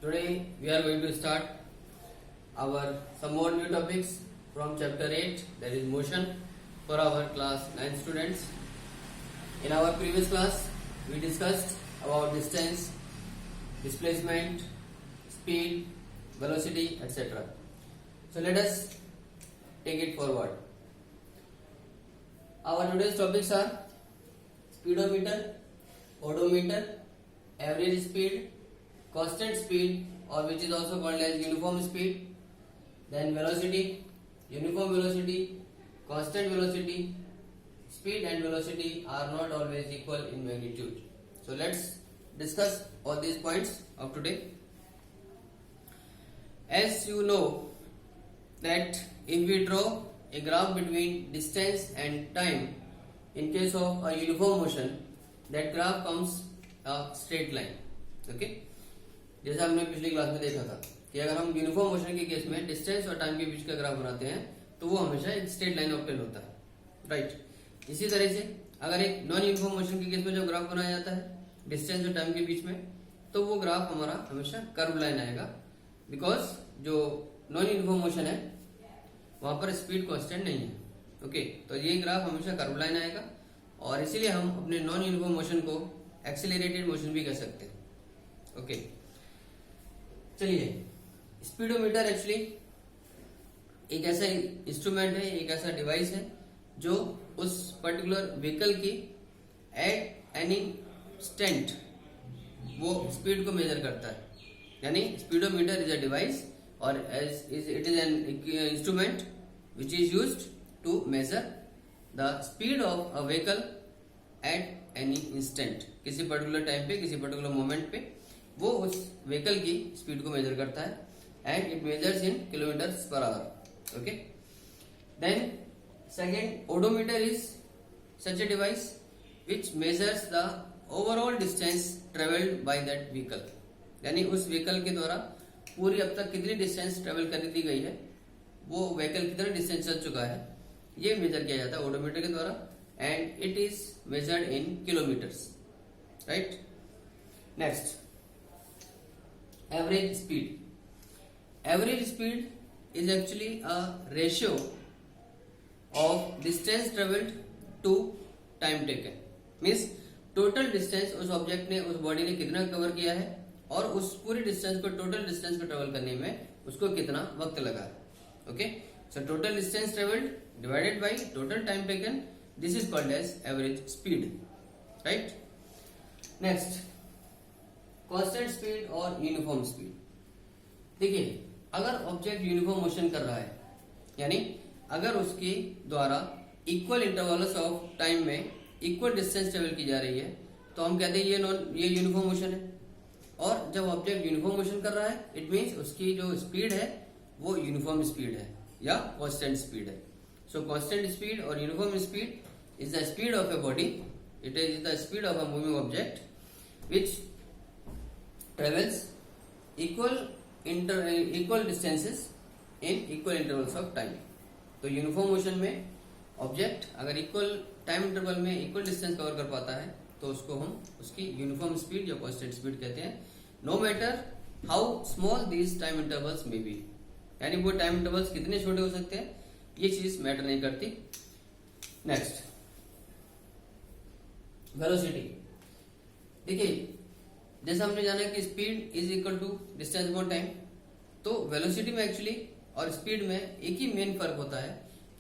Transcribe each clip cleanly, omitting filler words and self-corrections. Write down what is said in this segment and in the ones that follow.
Today we are going to start our some more new topics from chapter 8, that is motion, for our class 9 students. In our previous class we discussed about distance, displacement, speed, velocity, etc. So let us take it forward. Our today's topics are speedometer, odometer, average speed, constant speed, or which is also called as uniform speed, then velocity, uniform velocity, constant velocity. Speed and velocity are not always equal in magnitude. So let's discuss all these points of today. As you know that if we draw a graph between distance and time in case of a uniform motion, that graph comes a straight line. Okay, जैसा हमने पिछली class में देखा था कि अगर हम uniform motion के केस में डिस्टेंस और टाइम के बीच का ग्राफ बनाते हैं तो वो हमेशा एक स्ट्रेट लाइन ऑब्टेन होता है, राइट। इसी तरह से अगर एक नॉन यूनिफॉर्म मोशन के केस में जब ग्राफ बनाया जाता है डिस्टेंस और टाइम के बीच में, तो वो ग्राफ हमारा हमेशा कर्व लाइन आएगा, बिकॉज जो नॉन यूनिफॉर्म मोशन है वहां पर स्पीड कांस्टेंट नहीं है। ओके, तो ये ग्राफ हमेशा कर्व लाइन आएगा और इसीलिए हम अपने नॉन यूनिफॉर्म मोशन को एक्सेलरेटेड मोशन भी कह सकते हैं। ओके, चलिए, स्पीडोमीटर एक्चुअली एक ऐसा इंस्ट्रूमेंट है, एक ऐसा डिवाइस है जो उस पर्टिकुलर व्हीकल की एट एनी इंस्टेंट वो स्पीड को मेजर करता है। यानी स्पीडोमीटर इज अ डिवाइस और it is an instrument which is used to measure the speed of a vehicle at any instant. किसी पर्टिकुलर टाइम पे, किसी पर्टिकुलर मोमेंट पे वो उस व्हीकल की स्पीड को मेजर करता है and it measures in kilometres per hour. Okay, then second, odometer is such a device which measures the overall distance travelled by that vehicle. यानी उस व्हीकल के द्वारा पूरी अब तक कितनी डिस्टेंस ट्रेवल कर दी गई है, वो व्हीकल कितना डिस्टेंस चल चुका है, ये मेजर किया जाता है ओडोमीटर के द्वारा and it is measured in kilometres, right. Next, average speed. Average speed is actually a ratio of distance traveled to time taken. Means total distance उस ऑब्जेक्ट ने, उस बॉडी ने कितना कवर किया है और उस पूरी डिस्टेंस को, टोटल डिस्टेंस को ट्रेवल करने में उसको कितना वक्त लगा है। Okay, so total distance travelled divided by total time taken, this is called as average speed, right. Next, constant speed और यूनिफॉर्म स्पीड। देखिए, अगर ऑब्जेक्ट यूनिफॉर्म मोशन कर रहा है, यानी अगर उसके द्वारा इक्वल इंटरवल्स ऑफ टाइम में इक्वल डिस्टेंस ट्रेवल की जा रही है, तो हम कहते हैं ये यूनिफॉर्म मोशन है। और जब ऑब्जेक्ट यूनिफॉर्म मोशन कर रहा है, इट मीन्स उसकी जो स्पीड है वो यूनिफॉर्म स्पीड है या कांस्टेंट स्पीड है। सो कांस्टेंट स्पीड और uniform speed is the speed of a body, it is the speed of a moving object which travels equal distances in equal intervals of time। तो uniform motion में object अगर equal time interval में equal distance cover कर पाता है तो उसको हम उसकी यूनिफॉर्म स्पीड या कांस्टेंट स्पीड कहते हैं, no matter how small these time intervals may be. यानी वो टाइम इंटरवल्स कितने छोटे हो सकते हैं, ये चीज मैटर नहीं करती। Next, velocity. देखिए, जैसा हमने जाना कि speed is equal to distance upon time, तो वेलोसिटी में एक्चुअली और स्पीड में एक ही मेन फर्क होता है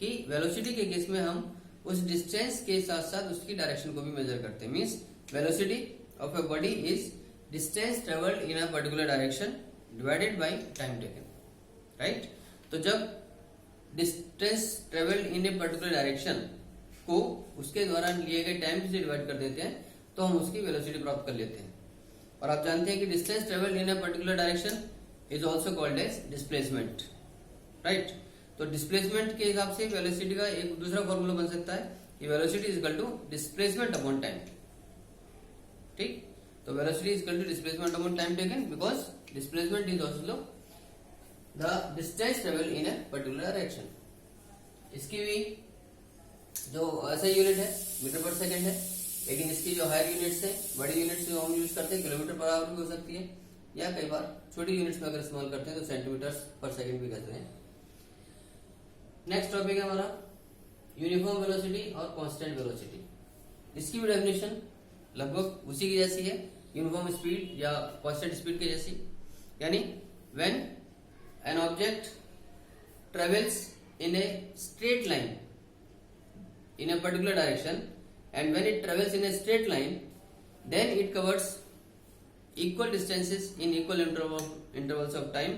कि वेलोसिटी के केस में हम उस डिस्टेंस के साथ साथ उसकी डायरेक्शन को भी मेजर करते हैं। Means velocity of a body is distance travelled in a particular direction divided by time taken, right. तो जब distance travelled in a particular direction को उसके द्वारा लिए गए टाइम से डिवाइड कर देते हैं तो हम उसकी वेलोसिटी प्राप्त कर लेते हैं। और आप जानते हैं कि distance travelled in a particular direction is also called as displacement, right. तो डिस्प्लेसमेंट के हिसाब से वेलोसिटी का एक दूसरा फॉर्मूला बन सकता है कि velocity is equal to displacement upon time, ठीक। तो velocity is equal to displacement upon time taken because displacement is also the distance travelled in a particular direction. इसकी भी जो ऐसा यूनिट है मीटर पर सेकेंड है, लेकिन इसकी जो हायर यूनिट्स है, बड़ी यूनिट्स जो हम यूज करते हैं किलोमीटर पर आवर भी हो सकती है, या कई बार छोटी यूनिट्स में अगर इस्तेमाल करते हैं तो सेंटीमीटर्स पर सेकंड भी कहते हैं। नेक्स्ट टॉपिक है हमारा यूनिफॉर्म वेलोसिटी और कांस्टेंट वेलोसिटी। इसकी भी डेफिनेशन लगभग उसी की जैसी है, यूनिफॉर्म स्पीड या कांस्टेंट स्पीड के जैसी। यानी when an object travels in a straight line in a particular direction and when it travels in a straight line then it covers equal distances in equal intervals of time।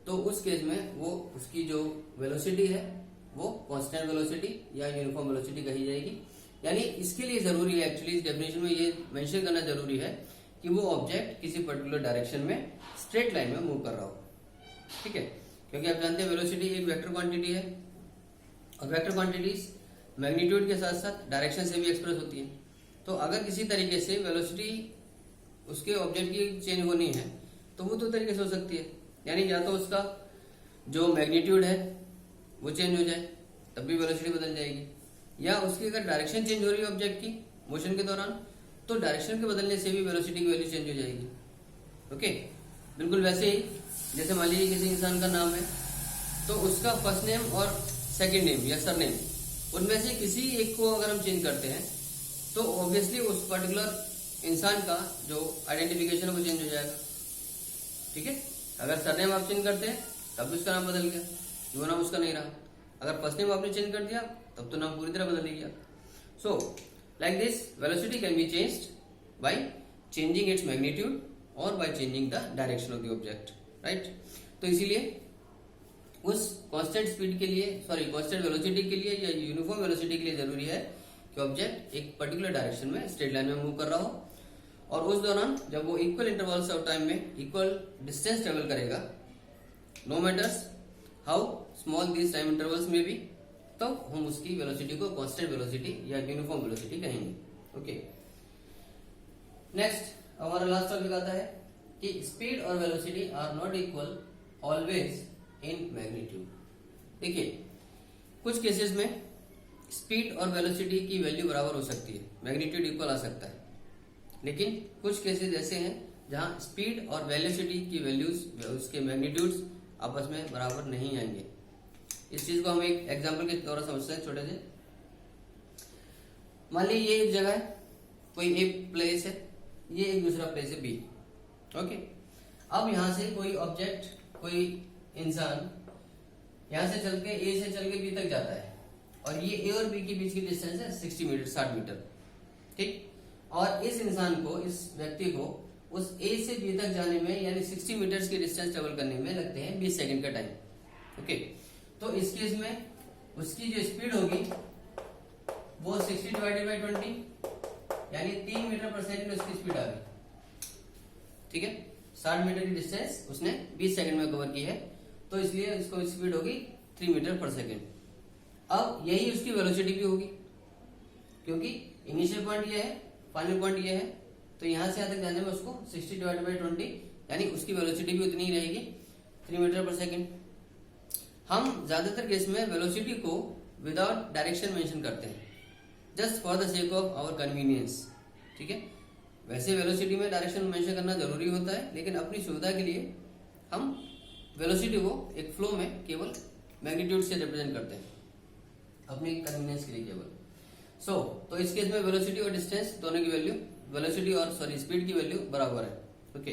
तो उस case में वो उसकी जो velocity है वो constant velocity या uniform velocity कही जाएगी। यानी इसके लिए जरूरी है, एक्चुअली इस डेफिनेशन में ये मेंशन करना जरूरी है कि वो ऑब्जेक्ट किसी पर्टिकुलर डायरेक्शन में स्ट्रेट लाइन में मूव कर रहा हो, ठीक है। क्योंकि आप जानते हैं वेलोसिटी एक वेक्टर क्वांटिटी है और वेक्टर क्वांटिटीज मैग्नीट्यूड के साथ साथ डायरेक्शन से भी एक्सप्रेस होती है। तो अगर किसी तरीके से वेलोसिटी उसके ऑब्जेक्ट की चेंज होनी है तो वो दो तरीके से हो सकती है। यानी या तो उसका जो मैग्नीट्यूड है वो चेंज हो जाए तब भी वेलोसिटी बदल जाएगी, या उसकी अगर डायरेक्शन चेंज हो रही है ऑब्जेक्ट की मोशन के दौरान तो डायरेक्शन के बदलने से भी वेलोसिटी की वैल्यू चेंज हो जाएगी। ओके, बिल्कुल वैसे ही जैसे मान लीजिए किसी इंसान का नाम है तो उसका फर्स्ट नेम और सेकेंड नेम या सरनेम उनमें से किसी एक को अगर हम चेंज करते हैं तो ऑब्वियसली उस पर्टिकुलर इंसान का जो आइडेंटिफिकेशन है वो चेंज हो जाएगा, ठीक है। अगर सरनेम आप चेंज करते हैं तब भी उसका नाम बदल गया, वो नाम उसका नहीं रहा। अगर फर्स्ट नेम आपने चेंज कर दिया तब तो नाम पूरी तरह बदल ही गया। So like this velocity can be changed by changing its magnitude और by changing the direction of the object, right. तो इसीलिए उस कांस्टेंट स्पीड के लिए कांस्टेंट वेलोसिटी के लिए या यूनिफॉर्म वेलोसिटी के लिए जरूरी है कि ऑब्जेक्ट एक पर्टिकुलर डायरेक्शन में स्ट्रेट लाइन में मूव कर रहा हो और उस दौरान जब वो इक्वल इंटरवल्स ऑफ टाइम में इक्वल डिस्टेंस ट्रेवल करेगा, no matters how small these time intervals में भी, तो हम उसकी वेलोसिटी को कांस्टेंट वेलोसिटी या यूनिफॉर्म वेलोसिटी कहेंगे। ओके, नेक्स्ट हमारा लास्ट टॉपिक आता है कि स्पीड और velocity are not equal always in magnitude. देखिए कुछ केसेस में स्पीड और वेलोसिटी की वैल्यू बराबर हो सकती है, मैग्नीट्यूड इक्वल आ सकता है, लेकिन कुछ केसेस ऐसे हैं जहां स्पीड और वेलोसिटी की वैल्यूज उसके मैग्नीट्यूड्स आपस में बराबर नहीं आएंगे। इस चीज को हम एक एग्जांपल के द्वारा समझते हैं छोटे से। मान लीजिए ये एक जगह है, कोई एक प्लेस है, ये एक दूसरा प्लेस है बी। ओके, अब यहां से कोई ऑब्जेक्ट कोई इंसान यहां से चल के ए से चल के बी तक जाता है और ये ए और बी के बीच की डिस्टेंस है 60 मीटर 60 मीटर, ठीक। और इस इंसान को, इस व्यक्ति को उस ए से बी तक जाने में यानी 60 मीटर्स की डिस्टेंस ट्रेवल करने में लगते हैं 20 सेकंड का टाइम। ओके, तो इस केस में उसकी जो स्पीड होगी वो 60 डिवाइडेड बाई 20 यानी 3 मीटर पर सेकंड उसकी स्पीड आ गई, ठीक है। 60 मीटर की डिस्टेंस उसने 20 सेकंड में कवर की है, तो इसलिए इसको स्पीड होगी 3 मीटर पर सेकंड। अब यही उसकी वेलोसिटी भी होगी, क्योंकि इनिशियल पॉइंट ये है, फाइनल पॉइंट ये है, तो यहां से यहां तक जाने में उसको 60 डिवाइडेड बाई 20 यानी उसकी वेलोसिटी भी उतनी ही रहेगी 3 मीटर पर सेकंड। हम ज्यादातर केस में वेलोसिटी को विदाउट डायरेक्शन मेंशन करते हैं just for the sake of our convenience, ठीक है। वैसे वेलोसिटी में डायरेक्शन मेंशन करना जरूरी होता है, लेकिन अपनी सुविधा के लिए हम वेलोसिटी को एक फ्लो में केवल मैग्नीट्यूड से रिप्रेजेंट करते हैं अपनी कन्वीनियंस के लिए केवल। तो इस केस में वेलोसिटी और डिस्टेंस दोनों की वैल्यू, वेलोसिटी और स्पीड की वैल्यू बराबर है। ओके,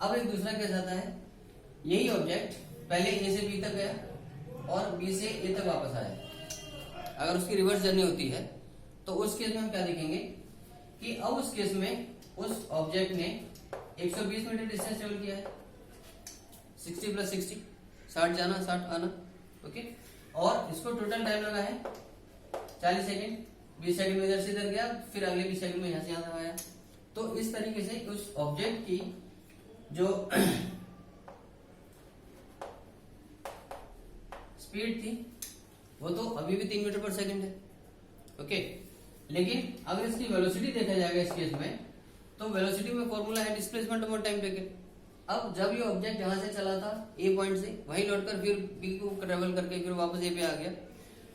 अब एक दूसरा केस आता है, यही ऑब्जेक्ट पहले ए से बी तक गया और बी से ए तक वापस आया। अगर उसकी रिवर्स जर्नी होती है तो उस केस में हम क्या देखेंगे कि अब उस केस में उस ऑब्जेक्ट ने 120 मीटर डिस्टेंस ट्रेवल किया है, 60 प्लस 60 60 जाना 60 आना। ओके, और इसको टोटल टाइम लगा है 40 सेकंड, 20 सेकंड में इधर से इधर गया, फिर अगले 20 सेकंड में यहां से यहां आया। तो इस तरीके से उस ऑब्जेक्ट की जो स्पीड थी वो तो अभी भी 3 मीटर पर सेकंड है। ओके, लेकिन अगर इसकी वेलोसिटी देखा जाएगा इस केस में, तो वेलोसिटी में फॉर्मूला है डिस्प्लेसमेंट ओवर टाइम टेकन। अब जब ये ऑब्जेक्ट जहां से चला था ए पॉइंट से वहीं लौटकर फिर बी को ट्रेवल करके फिर वापस ए पे आ गया,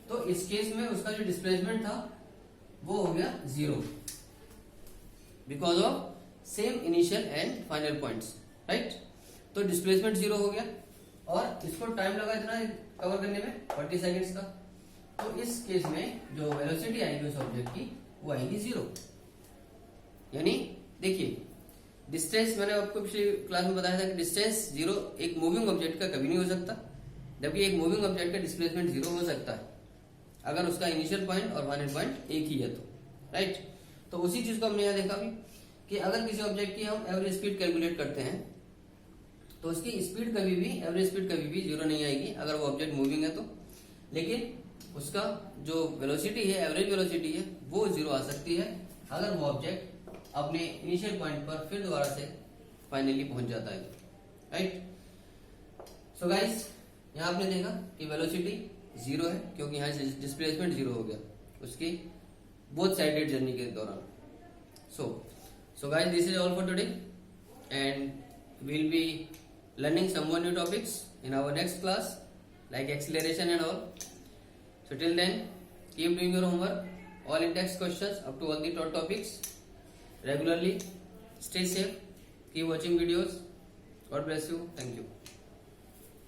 तो इस केस में उसका जो डिस्प्लेसमेंट था वो हो गया 0 because of same initial and final points, right. तो डिस्प्लेसमेंट 0 हो गया और इसको टाइम लगा इतना कवर करने में 40 सेकेंड्स का। तो इस केस में जो वेलोसिटी आएगी उस ऑब्जेक्ट की वो आएगी 0। यानी देखिए डिस्टेंस, मैंने आपको पिछली क्लास में बताया था कि डिस्टेंस 0 एक मूविंग ऑब्जेक्ट का कभी नहीं हो सकता, जबकि एक मूविंग ऑब्जेक्ट का डिस्प्लेसमेंट 0 हो सकता है अगर उसका इनिशियल पॉइंट और फाइनल पॉइंट एक ही है तो, राइट। तो उसी चीज को हमने यहाँ देखा भी कि अगर किसी ऑब्जेक्ट की हम एवरेज स्पीड कैलकुलेट करते हैं तो उसकी स्पीड कभी भी, एवरेज स्पीड कभी भी 0 नहीं आएगी अगर वो ऑब्जेक्ट मूविंग है तो, लेकिन उसका जो वेलोसिटी है, एवरेज वेलोसिटी है, वो 0 आ सकती है अगर वो ऑब्जेक्ट अपने इनिशियल पॉइंट पर फिर दोबारा से फाइनली पहुंच जाता है, राइट। सो गाइस, यहाँ आपने देखा कि वेलोसिटी 0 है क्योंकि यहाँ से डिस्प्लेसमेंट 0 हो गया उसकी बोथ साइडेड जर्नी के दौरान। So guys, this is all for today and we'll be learning some more new topics in our next class like acceleration and all. So till then, keep doing your homework, all in-text questions up to all the top topics regularly. Stay safe, keep watching videos. God bless you. Thank you.